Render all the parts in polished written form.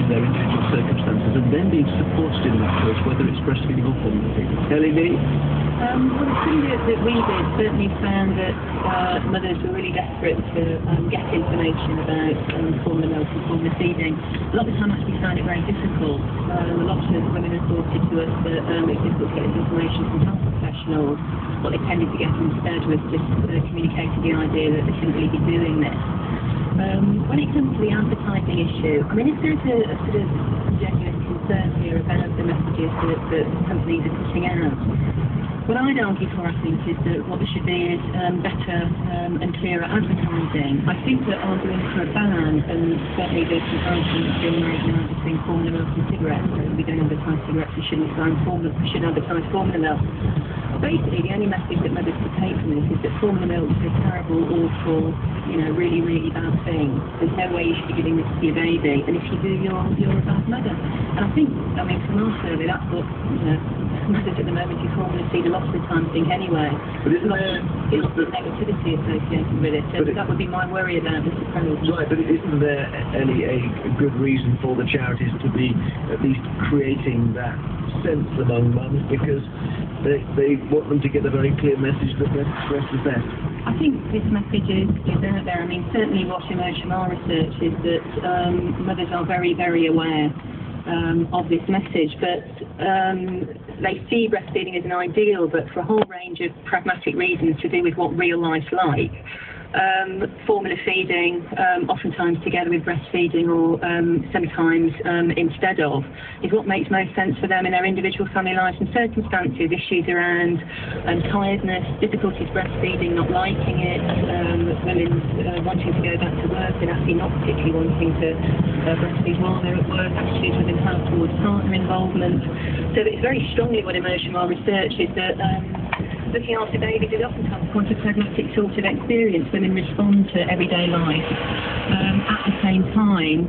in their individual circumstances and then being supported in that choice, whether it's breastfeeding or formula feeding. Ellie Lee? Well, the thing that we did certainly found that mothers were really desperate to get information about formula milk and formula feeding. A lot of the time actually found it very difficult. A lot of women reported to us that it's difficult to get this information from health professionals. What they tended to get instead was just communicating the idea that they shouldn't really be doing this. When it comes to the advertising issue, I mean, if there's a sort of genuine concern here about the messages that companies are putting out, what I'd argue for, I think, is that what there should be is better and clearer advertising. I think that arguing for a ban, and certainly the comparison that's being made now between formula milk and cigarettes, so we don't advertise cigarettes, we shouldn't advertise formula milk. Basically, the only message that mothers could take from this is that formula milk is a terrible, awful, really, really bad thing. There's no way you should be giving this to your baby, and if you do, you're a bad mother. And I think, from our survey, that's what mothers at the moment who formula feed a lot of the time think anyway. But isn't there lots of negativity associated with it? So that would be my worry about this approach. Right, but isn't there a good reason for the charities to be at least creating that sense among mums, because they want them to get a very clear message that breast is best? I think this message is out there. I mean, certainly what emerged from our research is that mothers are very, very aware of this message, but they see breastfeeding as an ideal, but for a whole range of pragmatic reasons to do with what real life's like. Formula feeding, oftentimes together with breastfeeding, or sometimes instead of, is what makes most sense for them in their individual family lives and circumstances. Issues around tiredness, difficulties breastfeeding, not liking it, women wanting to go back to work and actually not particularly wanting to breastfeed while they're at work, attitudes within house towards partner involvement. So it's very strongly what emerged from our research is that looking after babies is oftentimes quite a pragmatic sort of experience. Women respond to everyday life. At the same time,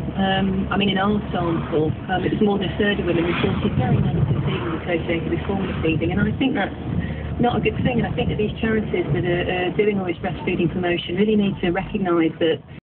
in our sample, it was more than a third of women reported very negative feelings associated with formula feeding, and I think that's not a good thing. And I think that these charities that are doing all this breastfeeding promotion really need to recognise that